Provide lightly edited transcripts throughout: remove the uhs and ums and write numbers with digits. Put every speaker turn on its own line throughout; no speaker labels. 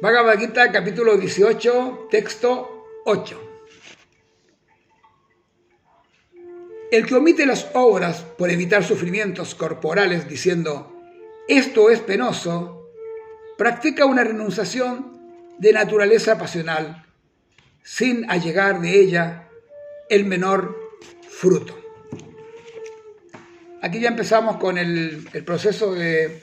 Bhagavad Gita, capítulo 18, texto 8. El que omite las obras por evitar sufrimientos corporales diciendo, esto es penoso, practica una renunciación de naturaleza pasional, sin allegar de ella el menor fruto. Aquí ya empezamos con el proceso de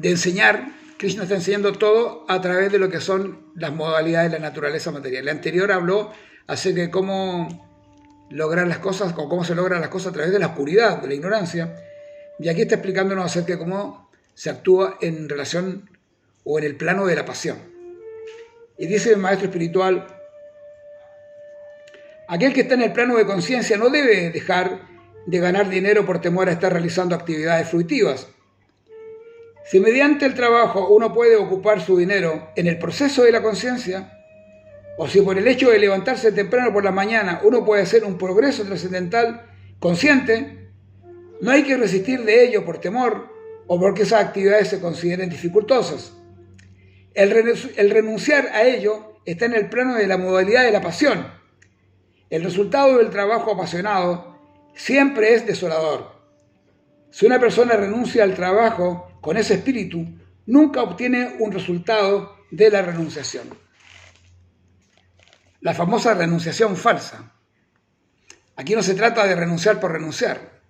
enseñar. Krishna está enseñando todo a través de lo que son las modalidades de la naturaleza material. El anterior habló acerca de cómo lograr las cosas, o cómo se logran las cosas a través de la oscuridad, de la ignorancia. Y aquí está explicándonos acerca de cómo se actúa en relación o en el plano de la pasión. Y dice el maestro espiritual, aquel que está en el plano de conciencia no debe dejar de ganar dinero por temor a estar realizando actividades fruitivas. Si mediante el trabajo uno puede ocupar su dinero en el proceso de la conciencia, o si por el hecho de levantarse temprano por la mañana uno puede hacer un progreso trascendental consciente, no hay que resistir de ello por temor o porque esas actividades se consideren dificultosas. El renunciar a ello está en el plano de la modalidad de la pasión. El resultado del trabajo apasionado siempre es desolador. Si una persona renuncia al trabajo con ese espíritu, nunca obtiene un resultado de la renunciación. La famosa renunciación falsa. Aquí no se trata de renunciar por renunciar.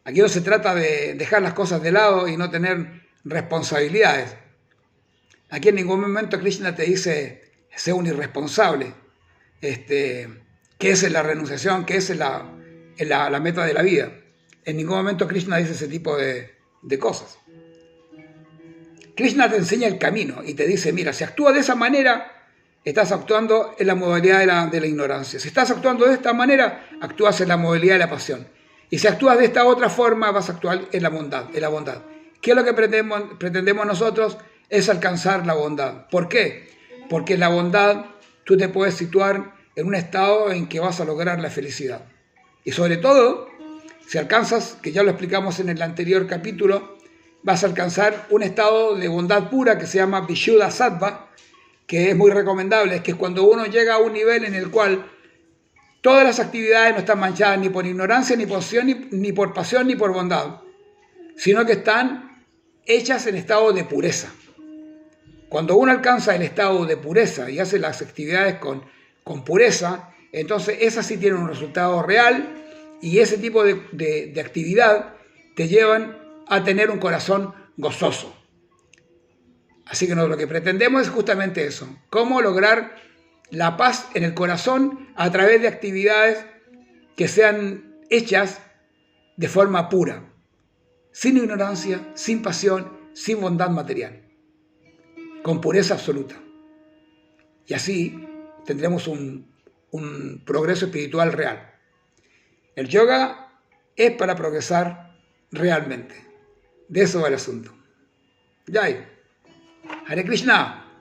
Aquí no se trata de dejar las cosas de lado y no tener responsabilidades. Aquí en ningún momento Krishna te dice, sé un irresponsable. ¿Qué es la renunciación? ¿Qué es la meta de la vida? En ningún momento Krishna dice ese tipo de cosas. Krishna te enseña el camino y te dice, mira, si actúas de esa manera, estás actuando en la modalidad de la ignorancia. Si estás actuando de esta manera, actúas en la modalidad de la pasión. Y si actúas de esta otra forma, vas a actuar en la bondad. ¿Qué es lo que pretendemos nosotros? Es alcanzar la bondad. ¿Por qué? Porque en la bondad tú te puedes situar en un estado en que vas a lograr la felicidad. Y sobre todo, si alcanzas, que ya lo explicamos en el anterior capítulo, vas a alcanzar un estado de bondad pura que se llama Vishuddha Sattva, que es muy recomendable, es que es cuando uno llega a un nivel en el cual todas las actividades no están manchadas ni por ignorancia, ni por pasión, ni por bondad, sino que están hechas en estado de pureza. Cuando uno alcanza el estado de pureza y hace las actividades con pureza, entonces esas sí tienen un resultado real y ese tipo de actividad te llevan a tener un corazón gozoso. Así que lo que pretendemos es justamente eso, cómo lograr la paz en el corazón a través de actividades que sean hechas de forma pura, sin ignorancia, sin pasión, sin bondad material, con pureza absoluta. Y así tendremos un progreso espiritual real. El yoga es para progresar realmente. De eso va el asunto. Jai. Hare Krishna.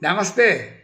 Namaste.